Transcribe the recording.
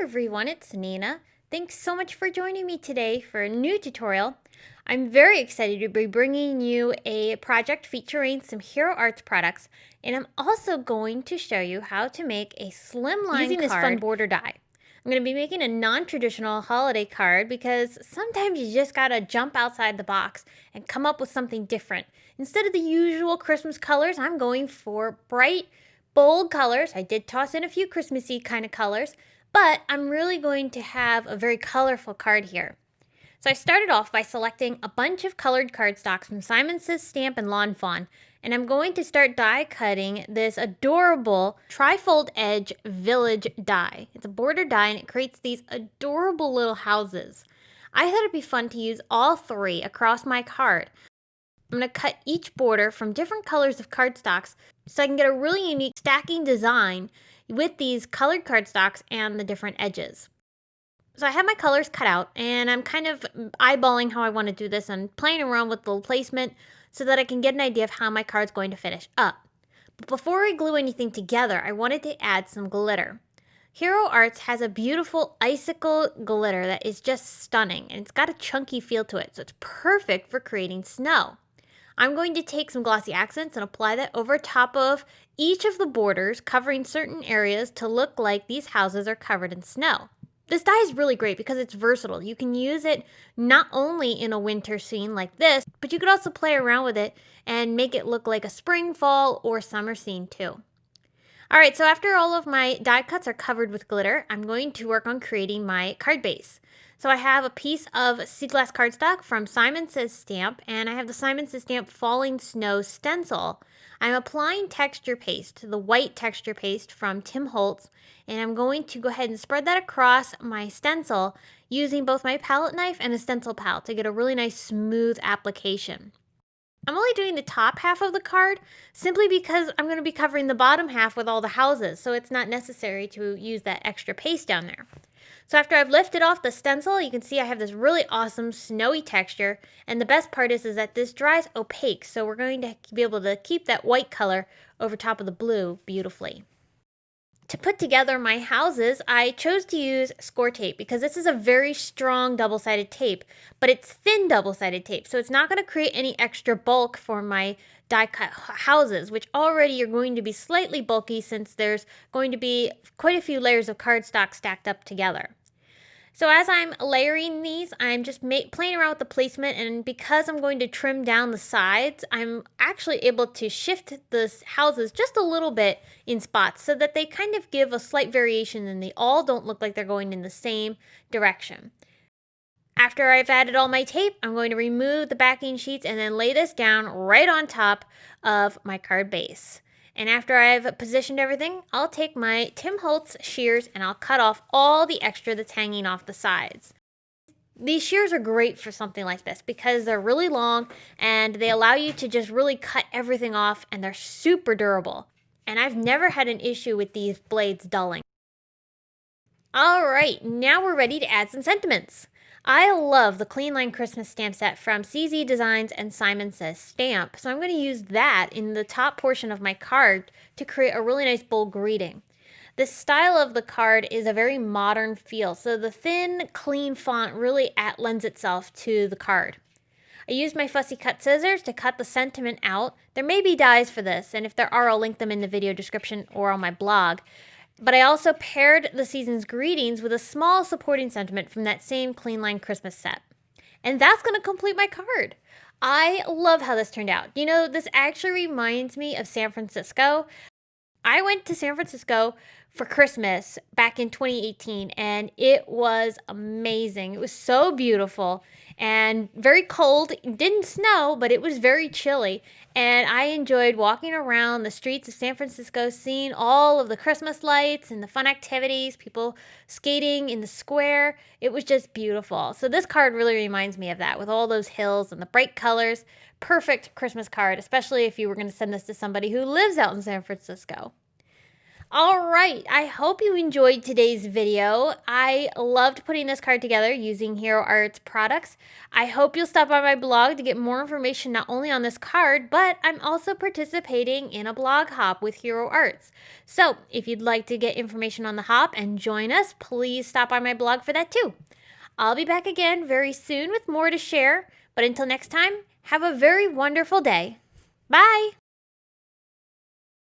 everyone, it's Nina. Thanks so much for joining me today for a new tutorial. I'm very excited to be bringing you a project featuring some Hero Arts products, and I'm also going to show you how to make a slimline using this fun border die. I'm going to be making a non-traditional holiday card because sometimes you just gotta jump outside the box and come up with something different. Instead of the usual Christmas colors, I'm going for bright, bold colors. I did toss in a few Christmassy kind of colors, but I'm really going to have a very colorful card here. So I started off by selecting a bunch of colored cardstocks from Simon Says Stamp and Lawn Fawn, and I'm going to start die cutting this adorable tri-fold edge village die. It's a border die and it creates these adorable little houses. I thought it'd be fun to use all three across my card. I'm going to cut each border from different colors of cardstocks so I can get a really unique stacking design with these colored cardstocks and the different edges. So I have my colors cut out and I'm kind of eyeballing how I want to do this and playing around with the placement so that I can get an idea of how my card's going to finish up. But before I glue anything together, I wanted to add some glitter. Hero Arts has a beautiful icicle glitter that is just stunning, and it's got a chunky feel to it, so it's perfect for creating snow. I'm going to take some glossy accents and apply that over top of each of the borders, covering certain areas to look like these houses are covered in snow. This die is really great because it's versatile. You can use it not only in a winter scene like this, but you could also play around with it and make it look like a spring, fall, or summer scene too. Alright, so after all of my die cuts are covered with glitter, I'm going to work on creating my card base. So I have a piece of sea glass cardstock from Simon Says Stamp, and I have the Simon Says Stamp Falling Snow stencil. I'm applying texture paste, the white texture paste from Tim Holtz, and I'm going to go ahead and spread that across my stencil using both my palette knife and a stencil palette to get a really nice smooth application. I'm only doing the top half of the card simply because I'm going to be covering the bottom half with all the houses, so it's not necessary to use that extra paste down there. So after I've lifted off the stencil, you can see I have this really awesome snowy texture, and the best part is that this dries opaque, so we're going to be able to keep that white color over top of the blue beautifully. To put together my houses, I chose to use score tape because this is a very strong double-sided tape, but it's thin double-sided tape, so it's not going to create any extra bulk for my die-cut houses, which already are going to be slightly bulky since there's going to be quite a few layers of cardstock stacked up together. So as I'm layering these, I'm just playing around with the placement, and because I'm going to trim down the sides, I'm actually able to shift the houses just a little bit in spots so that they kind of give a slight variation and they all don't look like they're going in the same direction. After I've added all my tape, I'm going to remove the backing sheets and then lay this down right on top of my card base. And after I've positioned everything, I'll take my Tim Holtz shears and I'll cut off all the extra that's hanging off the sides. These shears are great for something like this because they're really long and they allow you to just really cut everything off, and they're super durable. And I've never had an issue with these blades dulling. Alright, now we're ready to add some sentiments. I love the Clean Line Christmas stamp set from CZ Designs and Simon Says Stamp, so I'm going to use that in the top portion of my card to create a really nice bold greeting. The style of the card is a very modern feel, so the thin, clean font really lends itself to the card. I used my fussy cut scissors to cut the sentiment out. There may be dies for this, and if there are, I'll link them in the video description or on my blog. But I also paired the season's greetings with a small supporting sentiment from that same Clean Line Christmas set. And that's going to complete my card. I love how this turned out. You know, this actually reminds me of San Francisco. I went to San Francisco for Christmas back in 2018, and it was amazing. It was so beautiful and very cold. It didn't snow, but it was very chilly. And I enjoyed walking around the streets of San Francisco, seeing all of the Christmas lights and the fun activities, people skating in the square. It was just beautiful. So this card really reminds me of that, with all those hills and the bright colors. Perfect Christmas card, especially if you were going to send this to somebody who lives out in San Francisco. All right, I hope you enjoyed today's video. I loved putting this card together using Hero Arts products. I hope you'll stop by my blog to get more information not only on this card, but I'm also participating in a blog hop with Hero Arts. So if you'd like to get information on the hop and join us, please stop by my blog for that too. I'll be back again very soon with more to share, but until next time, have a very wonderful day. Bye!